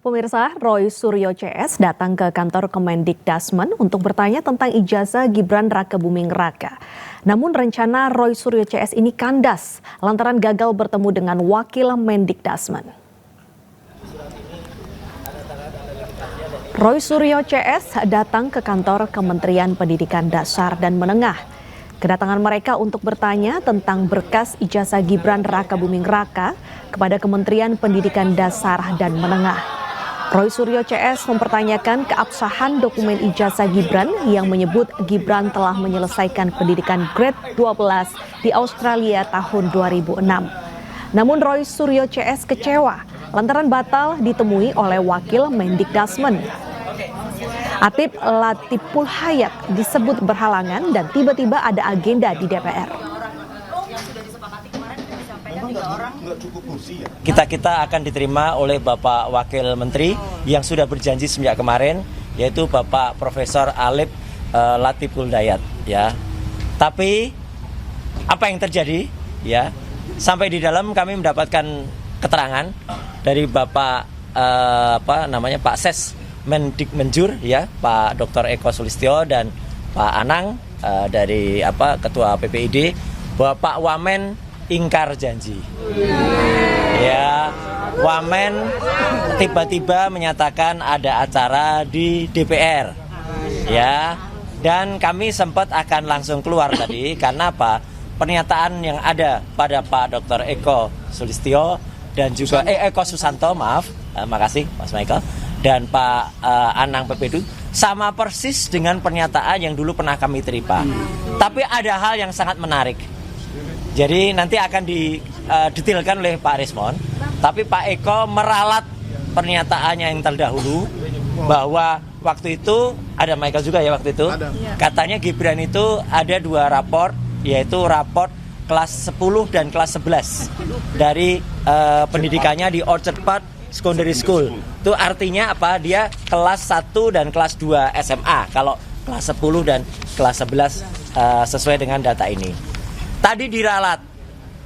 Pemirsa, Roy Suryo CS datang ke kantor Kemendikdasmen untuk bertanya tentang ijazah Gibran Rakebuming Raka. Namun rencana Roy Suryo CS ini kandas lantaran gagal bertemu dengan wakil Mendikdasmen. Roy Suryo CS datang ke kantor Kementerian Pendidikan Dasar dan Menengah. Kedatangan mereka untuk bertanya tentang berkas ijazah Gibran Rakebuming Raka kepada Kementerian Pendidikan Dasar dan Menengah. Roy Suryo CS mempertanyakan keabsahan dokumen ijazah Gibran yang menyebut Gibran telah menyelesaikan pendidikan grade 12 di Australia tahun 2006. Namun Roy Suryo CS kecewa lantaran batal ditemui oleh wakil Mendikdasmen. Atip Latiful Hayat disebut berhalangan dan tiba-tiba ada agenda di DPR. Kita akan diterima oleh Bapak Wakil Menteri yang sudah berjanji sejak kemarin, yaitu Bapak Profesor Alip Latiful Hayat, ya. Tapi apa yang terjadi, ya? Sampai di dalam kami mendapatkan keterangan dari Bapak Pak Ses Mendikmenjur, ya, Pak Dr. Eko Sulistyo dan Pak Anang dari Ketua PPID, bahwa Pak Wamen ingkar janji. Ya, Wamen tiba-tiba menyatakan ada acara di DPR. Ya, dan kami sempat akan langsung keluar tadi karena apa? Pernyataan yang ada pada Pak Dr. Eko Sulistyo dan juga Eko Susanto, makasih Mas Michael, dan Pak Anang PPD sama persis dengan pernyataan yang dulu pernah kami terima. Tapi ada hal yang sangat menarik. Jadi nanti akan didetailkan oleh Pak Rismon, tapi Pak Eko meralat pernyataannya yang terdahulu bahwa waktu itu, ada Michael juga ya waktu itu, katanya Gibran itu ada 2 raport, yaitu raport kelas 10 dan kelas 11 dari pendidikannya di Orchard Park Secondary School. Itu artinya apa? Dia kelas 1 dan kelas 2 SMA, kalau kelas 10 dan kelas 11 sesuai dengan data ini. Tadi diralat,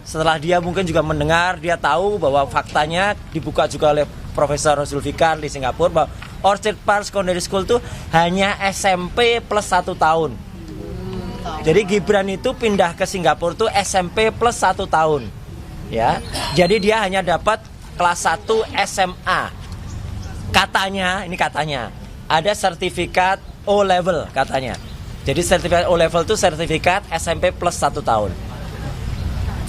setelah dia mungkin juga mendengar, dia tahu bahwa faktanya dibuka juga oleh Profesor Zulfikar di Singapura, bahwa Orchard Park Secondary School itu hanya SMP plus 1 tahun. Jadi Gibran itu pindah ke Singapura itu SMP plus 1 tahun. Ya, jadi dia hanya dapat kelas 1 SMA. Katanya, ada sertifikat O level katanya. Jadi sertifikat O level itu sertifikat SMP plus 1 tahun.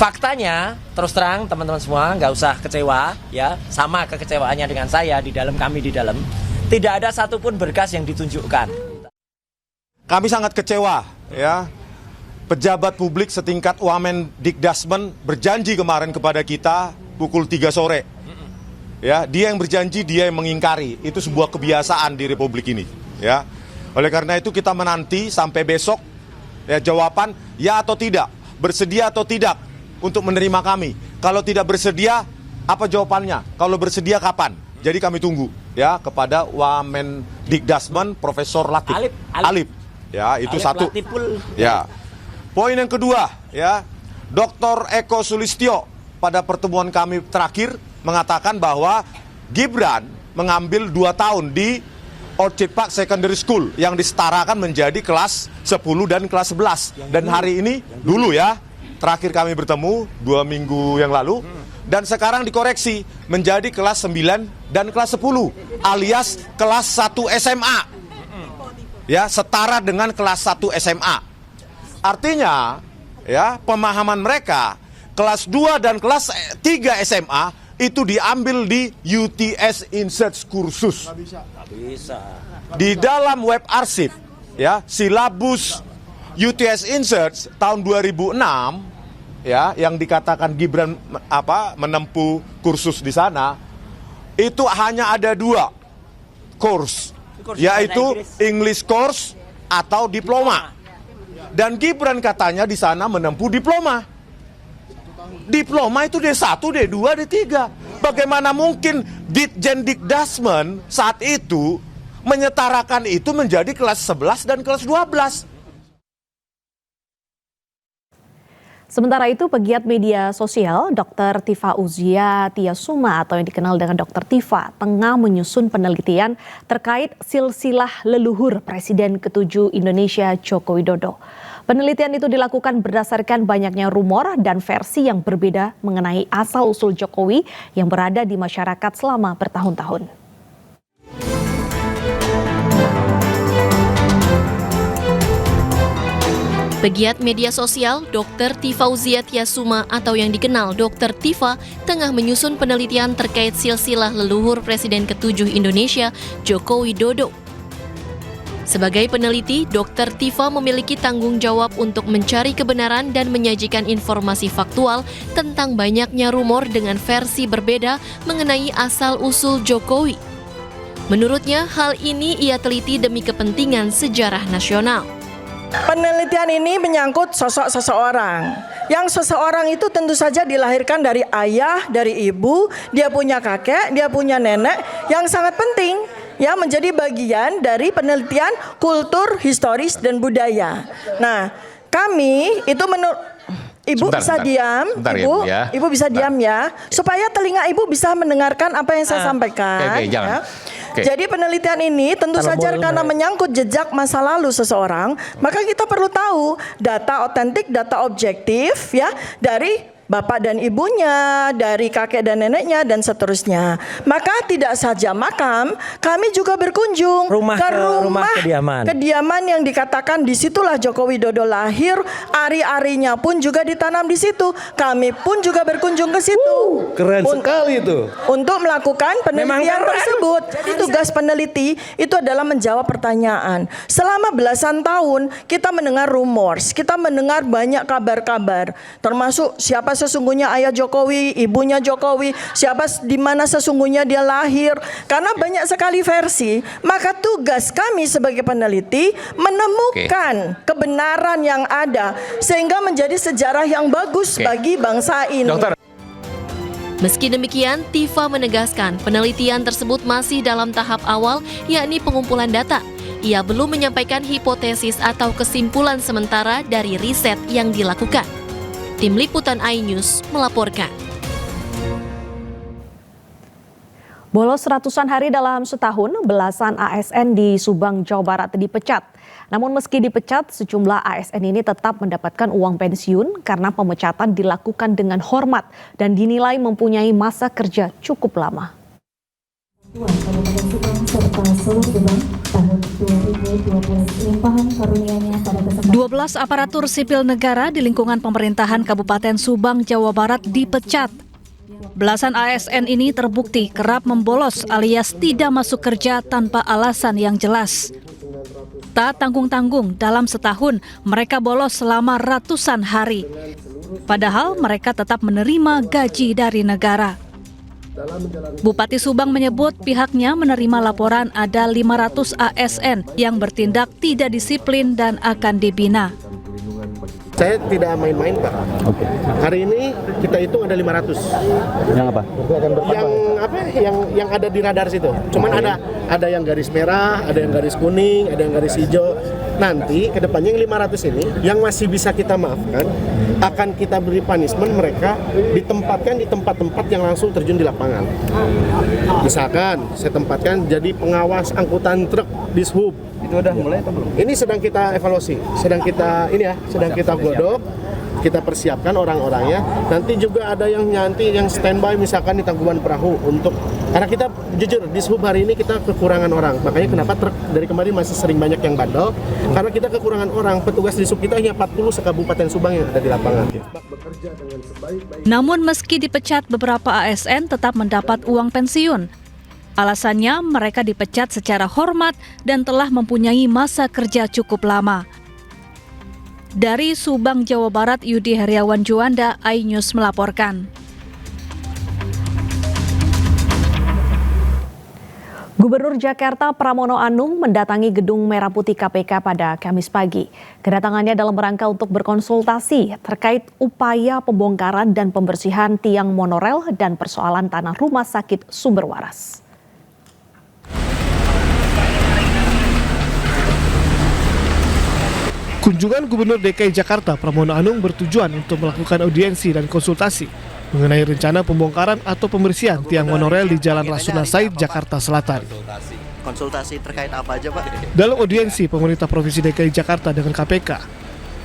Faktanya, terus terang teman-teman semua, nggak usah kecewa, ya, sama kekecewaannya dengan saya kami di dalam, tidak ada satupun berkas yang ditunjukkan. Kami sangat kecewa, ya. Pejabat publik setingkat Wamendikdasmen berjanji kemarin kepada kita pukul 3 sore. Ya, dia yang berjanji, dia yang mengingkari. Itu sebuah kebiasaan di Republik ini, ya. Oleh karena itu kita menanti sampai besok, ya, jawaban ya atau tidak, bersedia atau tidak untuk menerima kami. Kalau tidak bersedia, apa jawabannya? Kalau bersedia kapan? Jadi kami tunggu, ya, kepada Wamendikdasmen Profesor Alip. Ya, itu Alip satu. Latiful. Ya. Poin yang kedua, ya, Dr. Eko Sulistyo pada pertemuan kami terakhir mengatakan bahwa Gibran mengambil 2 tahun di Orchard Park Secondary School yang disetarakan menjadi kelas 10 dan kelas 11. Dan hari ini, dulu ya, terakhir kami bertemu 2 minggu yang lalu, dan sekarang dikoreksi menjadi kelas 9 dan kelas 10, alias kelas 1 SMA. Ya, setara dengan kelas 1 SMA. Artinya, ya, pemahaman mereka, kelas 2 dan kelas 3 SMA itu diambil di UTS Insearch kursus. Nggak bisa. Di dalam web arsip, ya, silabus UTS Insearch tahun 2006, ya, yang dikatakan Gibran menempuh kursus di sana, itu hanya ada 2 course, yaitu English course atau diploma. Dan Gibran katanya di sana menempuh diploma. Diploma itu D1, D2, D3. Bagaimana mungkin Ditjendikdasmen saat itu menyetarakan itu menjadi kelas 11 dan kelas 12? Sementara itu, pegiat media sosial Dr. Tifauzia Tiasuma atau yang dikenal dengan Dr. Tifa tengah menyusun penelitian terkait silsilah leluhur Presiden ke-7 Indonesia Joko Widodo. Penelitian itu dilakukan berdasarkan banyaknya rumor dan versi yang berbeda mengenai asal-usul Jokowi yang berada di masyarakat selama bertahun-tahun. Pegiat media sosial Dr. Tifauzia Tiasuma atau yang dikenal Dr. Tifa tengah menyusun penelitian terkait silsilah leluhur Presiden ke-7 Indonesia Joko Widodo. Sebagai peneliti, Dr. Tifa memiliki tanggung jawab untuk mencari kebenaran dan menyajikan informasi faktual tentang banyaknya rumor dengan versi berbeda mengenai asal-usul Jokowi. Menurutnya, hal ini ia teliti demi kepentingan sejarah nasional. Penelitian ini menyangkut sosok seseorang. Yang seseorang itu tentu saja dilahirkan dari ayah, dari ibu, dia punya kakek, dia punya nenek yang sangat penting ya menjadi bagian dari penelitian kultur, historis dan budaya. Nah, kami itu Ibu bisa diam, Ibu, ya. Ibu bisa diam ya, supaya telinga Ibu bisa mendengarkan apa yang saya sampaikan. Jangan. Ya. Jadi penelitian ini tentu saja karena menyangkut jejak masa lalu seseorang, maka kita perlu tahu data otentik, data objektif ya dari bapak dan ibunya, dari kakek dan neneknya, dan seterusnya. Maka tidak saja makam, kami juga berkunjung ke rumah kediaman yang dikatakan disitulah Joko Widodo lahir, ari-arinya pun juga ditanam di situ. Kami pun juga berkunjung ke situ. Keren sekali itu. Untuk melakukan penelitian tersebut. Jadi tugas peneliti itu adalah menjawab pertanyaan. Selama belasan tahun kita mendengar rumors, kita mendengar banyak kabar-kabar, termasuk siapa sesungguhnya ayah Jokowi, ibunya Jokowi, siapa di mana sesungguhnya dia lahir. Karena banyak sekali versi, maka tugas kami sebagai peneliti menemukan kebenaran yang ada sehingga menjadi sejarah yang bagus bagi bangsa ini. Dokter. Meski demikian, Tifa menegaskan penelitian tersebut masih dalam tahap awal, yakni pengumpulan data. Ia belum menyampaikan hipotesis atau kesimpulan sementara dari riset yang dilakukan. Tim Liputan iNews melaporkan. Bolos ratusan hari dalam setahun, belasan ASN di Subang, Jawa Barat dipecat. Namun meski dipecat, sejumlah ASN ini tetap mendapatkan uang pensiun karena pemecatan dilakukan dengan hormat dan dinilai mempunyai masa kerja cukup lama. 12 aparatur sipil negara di lingkungan pemerintahan Kabupaten Subang, Jawa Barat dipecat. Belasan ASN ini terbukti kerap membolos alias tidak masuk kerja tanpa alasan yang jelas. Tak tanggung-tanggung, dalam setahun mereka bolos selama ratusan hari. Padahal mereka tetap menerima gaji dari negara. Bupati Subang menyebut pihaknya menerima laporan ada 500 ASN yang bertindak tidak disiplin dan akan dibina. Saya tidak main-main, Pak. Hari ini kita hitung ada 500. Yang apa? Yang ada di radar situ. Cuman ada yang garis merah, ada yang garis kuning, ada yang garis hijau. Nanti kedepannya yang 500 ini yang masih bisa kita maafkan akan kita beri punishment mereka ditempatkan di tempat-tempat yang langsung terjun di lapangan. Misalkan saya tempatkan jadi pengawas angkutan truk di Dishub. Itu udah mulai atau belum? Ini sedang kita evaluasi, sedang kita godok, kita persiapkan orang-orangnya. Nanti juga ada yang standby misalkan di tangkuban perahu untuk karena kita jujur di Dishub hari ini kita kekurangan orang. Makanya kenapa truk dari kemarin masih sering banyak yang bandel karena kita kekurangan orang. Petugas di Dishub kita hanya 40 se-Kabupaten Subang yang ada di lapangan. Namun meski dipecat, beberapa ASN tetap mendapat uang pensiun. Alasannya mereka dipecat secara hormat dan telah mempunyai masa kerja cukup lama. Dari Subang, Jawa Barat, Yudi Heriawan Juanda, iNews melaporkan. Gubernur Jakarta Pramono Anung mendatangi gedung Merah Putih KPK pada Kamis pagi. Kedatangannya dalam rangka untuk berkonsultasi terkait upaya pembongkaran dan pembersihan tiang monorel dan persoalan tanah rumah sakit Sumber Waras. Kunjungan Gubernur DKI Jakarta Pramono Anung bertujuan untuk melakukan audiensi dan konsultasi mengenai rencana pembongkaran atau pembersihan tiang monorail di Jalan Rasuna Said, Jakarta Selatan. Konsultasi terkait apa aja, Pak? Dalam audiensi pemerintah Provinsi DKI Jakarta dengan KPK,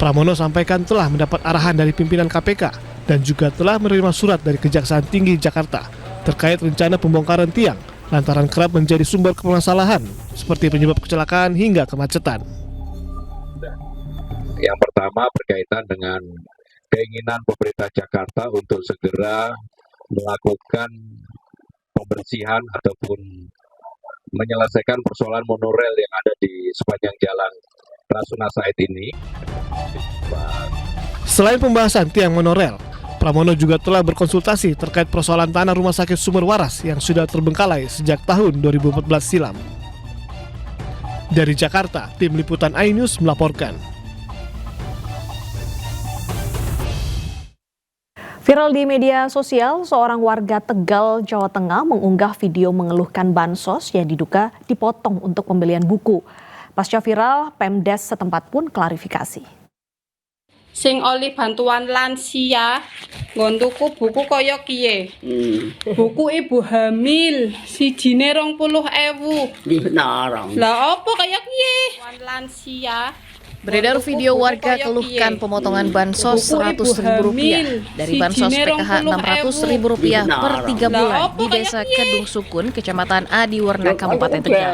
Pramono sampaikan telah mendapat arahan dari pimpinan KPK dan juga telah menerima surat dari Kejaksaan Tinggi Jakarta terkait rencana pembongkaran tiang lantaran kerap menjadi sumber permasalahan seperti penyebab kecelakaan hingga kemacetan. Yang pertama berkaitan dengan keinginan pemerintah Jakarta untuk segera melakukan pembersihan ataupun menyelesaikan persoalan monorail yang ada di sepanjang jalan Rasuna Said ini. Selain pembahasan tiang monorail, Pramono juga telah berkonsultasi terkait persoalan tanah Rumah Sakit Sumber Waras yang sudah terbengkalai sejak tahun 2014 silam. Dari Jakarta, tim liputan iNews melaporkan. Viral di media sosial, seorang warga Tegal, Jawa Tengah mengunggah video mengeluhkan bansos yang diduga dipotong untuk pembelian buku. Pasca viral, Pemdes setempat pun klarifikasi. Sing oleh bantuan lansia, ngontuku buku kaya kiye. Buku ibu hamil, sijine 20.000. Lah apa kaya kiye? Lansia. Beredar video warga keluhkan pemotongan bansos Rp100.000 dari bansos PKH Rp600.000 per 3 bulan di Desa Kedung Sukun, Kecamatan Adiwarna, Kabupaten Tegal.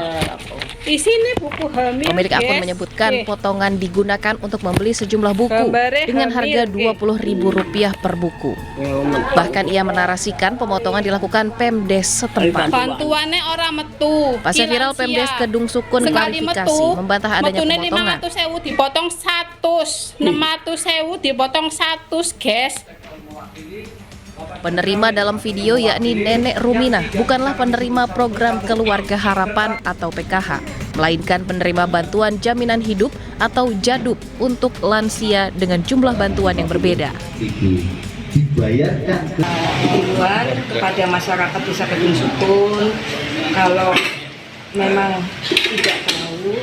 Di sini buku hamil. Pemilik akun menyebutkan potongan digunakan untuk membeli sejumlah buku dengan harga Rp20.000 per buku. Bahkan ia menarasikan pemotongan dilakukan Pemdes setempat. Bantuannya orang metu. Pasca viral, Pemdes Kedung Sukun klarifikasi membantah adanya pemotongan. 500.000 dipotong 100, 600.000 dipotong 100, guys. Penerima dalam video yakni Nenek Rumina bukanlah penerima program Keluarga Harapan atau PKH, melainkan penerima bantuan jaminan hidup atau JADUP untuk lansia dengan jumlah bantuan yang berbeda. Dibayarkan himbauan kepada masyarakat Desa Kedung Sukun, kalau memang tidak tahu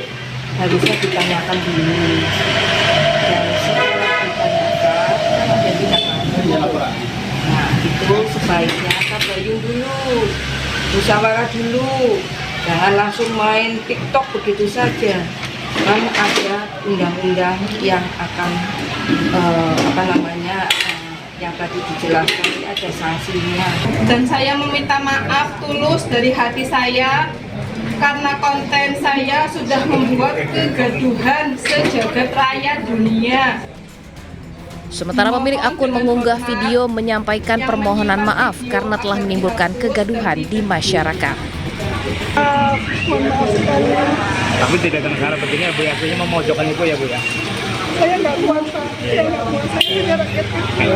harusnya ditanyakan dulu, dan setelah ditanyakan ada tidak tahu. Nah itu sebaiknya tabayun dulu, musyawarah dulu, jangan langsung main TikTok begitu saja. Kan ada undang-undang yang akan yang tadi dijelaskan, ini ada sanksinya. Dan saya meminta maaf tulus dari hati saya karena konten saya sudah membuat kegaduhan sejagat raya dunia. Sementara pemilik akun mengunggah video menyampaikan permohonan maaf karena telah menimbulkan kegaduhan di masyarakat. Tapi tidak dengan cara begini ya Bu, ya, artinya memojokkan Ibu ya Bu ya? Saya nggak kuasa, ini rakyat kecil.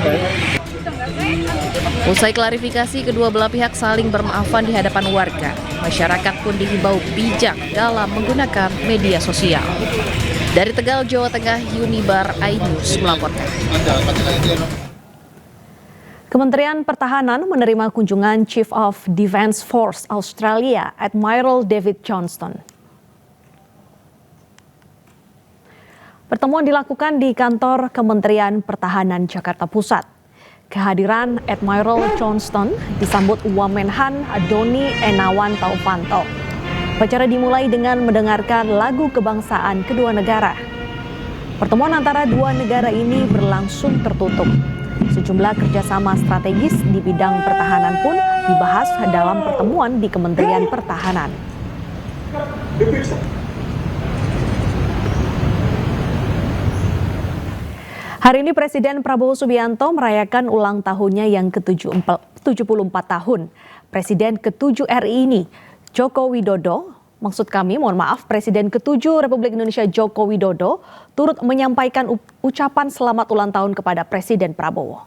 Usai klarifikasi, kedua belah pihak saling bermaafan di hadapan warga. Masyarakat pun dihimbau bijak dalam menggunakan media sosial. Dari Tegal, Jawa Tengah, Yunibar iNews melaporkan. Kementerian Pertahanan menerima kunjungan Chief of Defence Force Australia, Admiral David Johnston. Pertemuan dilakukan di kantor Kementerian Pertahanan Jakarta Pusat. Kehadiran Admiral Johnston disambut Wamenhan Doni Enawan Taufanto. Acara dimulai dengan mendengarkan lagu kebangsaan kedua negara. Pertemuan antara dua negara ini berlangsung tertutup. Sejumlah kerjasama strategis di bidang pertahanan pun dibahas dalam pertemuan di Kementerian Pertahanan. Hari ini Presiden Prabowo Subianto merayakan ulang tahunnya yang ke-74 tahun. Presiden ke-7 RI ini, Joko Widodo, Presiden ke-7 Republik Indonesia Joko Widodo turut menyampaikan ucapan selamat ulang tahun kepada Presiden Prabowo.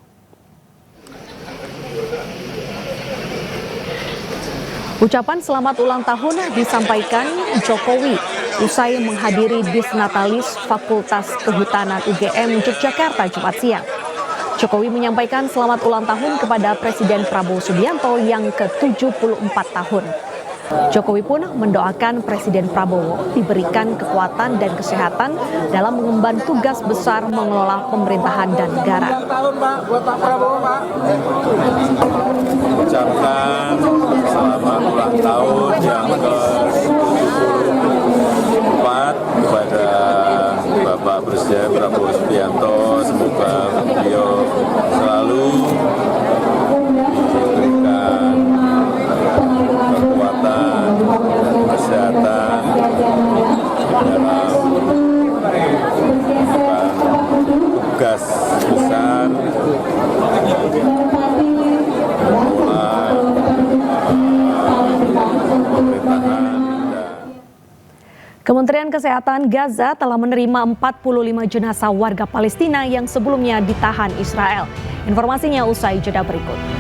Ucapan selamat ulang tahun disampaikan Jokowi usai menghadiri Disnatalis Fakultas Kehutanan UGM Yogyakarta Jumat siang. Jokowi menyampaikan selamat ulang tahun kepada Presiden Prabowo Subianto yang ke-74 tahun. Jokowi pun mendoakan Presiden Prabowo diberikan kekuatan dan kesehatan dalam mengemban tugas besar mengelola pemerintahan dan negara. Ucapkan selamat ulang tahun yang ke-74 kepada Bapak Presiden Prabowo Subianto. Semoga beliau selalu diberikan kekuatan, kesehatan dalam tugas besar memulai pemerintahan. Kementerian Kesehatan Gaza telah menerima 45 jenazah warga Palestina yang sebelumnya ditahan Israel. Informasinya usai jeda berikut.